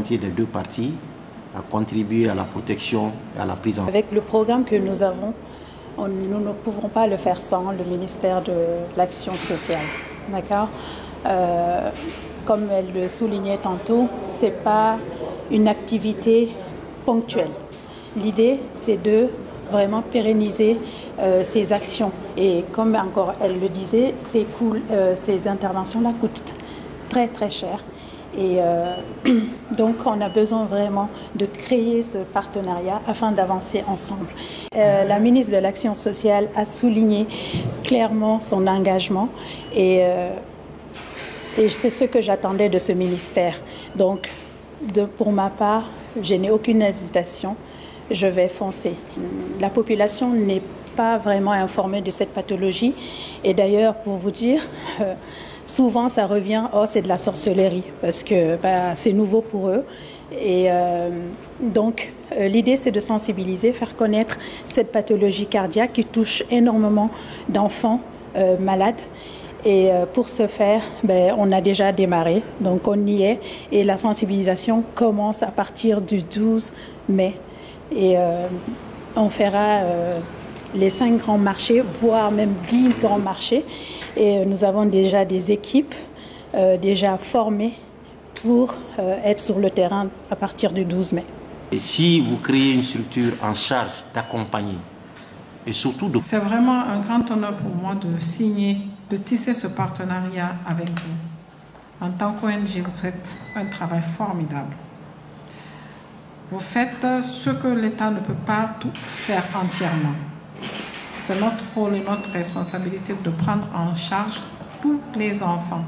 volonté des deux parties à contribuer à la protection et à la prise en charge. Avec le programme que nous avons, nous ne pouvons pas le faire sans le ministère de l'Action sociale. D'accord ? Comme elle le soulignait tantôt, ce n'est pas une activité ponctuelle. L'idée, c'est de vraiment pérenniser ces actions. Et comme encore elle le disait, ces interventions-là coûtent très très cher. Et donc on a besoin vraiment de créer ce partenariat afin d'avancer ensemble. La ministre de l'Action sociale a souligné clairement son engagement et c'est ce que j'attendais de ce ministère. Donc pour ma part, je n'ai aucune hésitation, je vais foncer. La population n'est pas vraiment informée de cette pathologie et d'ailleurs pour vous dire, souvent ça revient, oh c'est de la sorcellerie parce que c'est nouveau pour eux. Et donc l'idée c'est de sensibiliser, faire connaître cette pathologie cardiaque qui touche énormément d'enfants malades. Et pour ce faire, on a déjà démarré, donc on y est. Et la sensibilisation commence à partir du 12 mai. Et on fera les 5 grands marchés, voire même 10 grands marchés. Et nous avons déjà des équipes déjà formées pour être sur le terrain à partir du 12 mai. Et si vous créez une structure en charge d'accompagner, et surtout de... C'est vraiment un grand honneur pour moi de signer, de tisser ce partenariat avec vous. En tant qu'ONG, vous faites un travail formidable. Vous faites ce que l'État ne peut pas tout faire entièrement. C'est notre rôle et notre responsabilité de prendre en charge tous les enfants,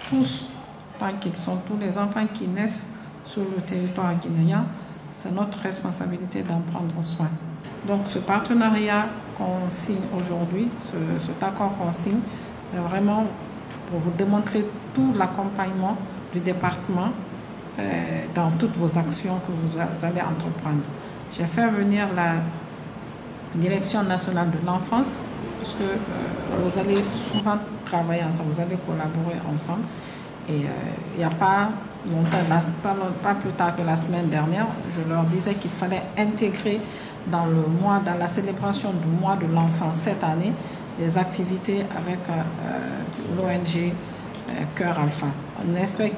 tous, tant qu'ils sont tous les enfants qui naissent sur le territoire guinéen, c'est notre responsabilité d'en prendre soin. Donc ce partenariat qu'on signe aujourd'hui, cet accord qu'on signe, est vraiment pour vous démontrer tout l'accompagnement du département dans toutes vos actions que vous allez entreprendre. J'ai fait venir la Direction nationale de l'enfance, parce que vous allez souvent travailler ensemble, vous allez collaborer ensemble. Et il n'y a pas longtemps, pas plus tard que la semaine dernière, je leur disais qu'il fallait intégrer dans la célébration du mois de l'enfant cette année, des activités avec l'ONG Cœur Alpha. On espère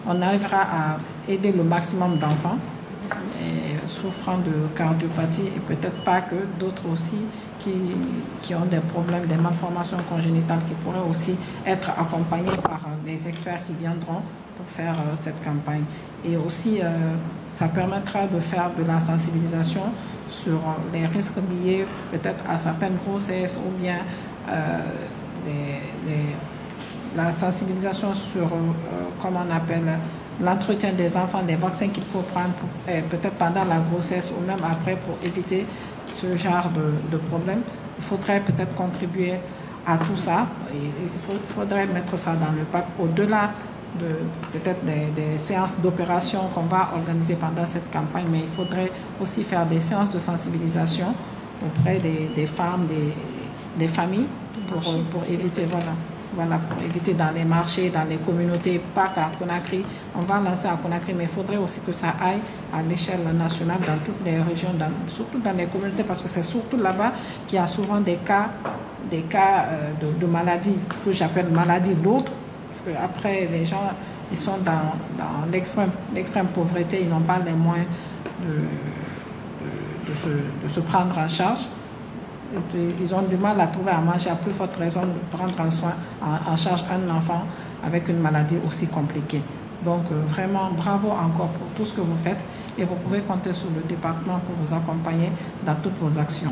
on arrivera à aider le maximum d'enfants souffrant de cardiopathie et peut-être pas que d'autres aussi qui ont des problèmes, des malformations congénitales qui pourraient aussi être accompagnés par des experts qui viendront pour faire cette campagne. Et aussi, ça permettra de faire de la sensibilisation sur les risques liés peut-être à certaines grossesses ou bien la sensibilisation sur, comment on appelle, l'entretien des enfants, les vaccins qu'il faut prendre peut-être pendant la grossesse ou même après pour éviter ce genre de problème. Il faudrait peut-être contribuer à tout ça. Il faudrait mettre ça dans le pack au-delà de peut-être des séances d'opération qu'on va organiser pendant cette campagne, mais il faudrait aussi faire des séances de sensibilisation auprès des femmes, des familles pour éviter, pour éviter dans les marchés, dans les communautés, pas qu'à Conakry. On va lancer à Conakry, mais il faudrait aussi que ça aille à l'échelle nationale dans toutes les régions, surtout dans les communautés, parce que c'est surtout là-bas qu'il y a souvent des cas de maladies que j'appelle maladies lourdes, parce qu'après les gens ils sont dans l'extrême pauvreté, ils n'ont pas les moyens de se prendre en charge. Et puis, ils ont du mal à trouver à manger, à plus forte raison de prendre en charge un enfant avec une maladie aussi compliquée. Donc vraiment, bravo encore pour tout ce que vous faites et vous pouvez compter sur le département pour vous accompagner dans toutes vos actions.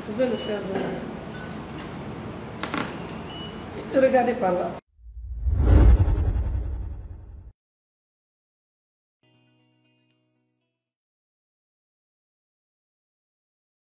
Vous pouvez le faire. Regardez par là.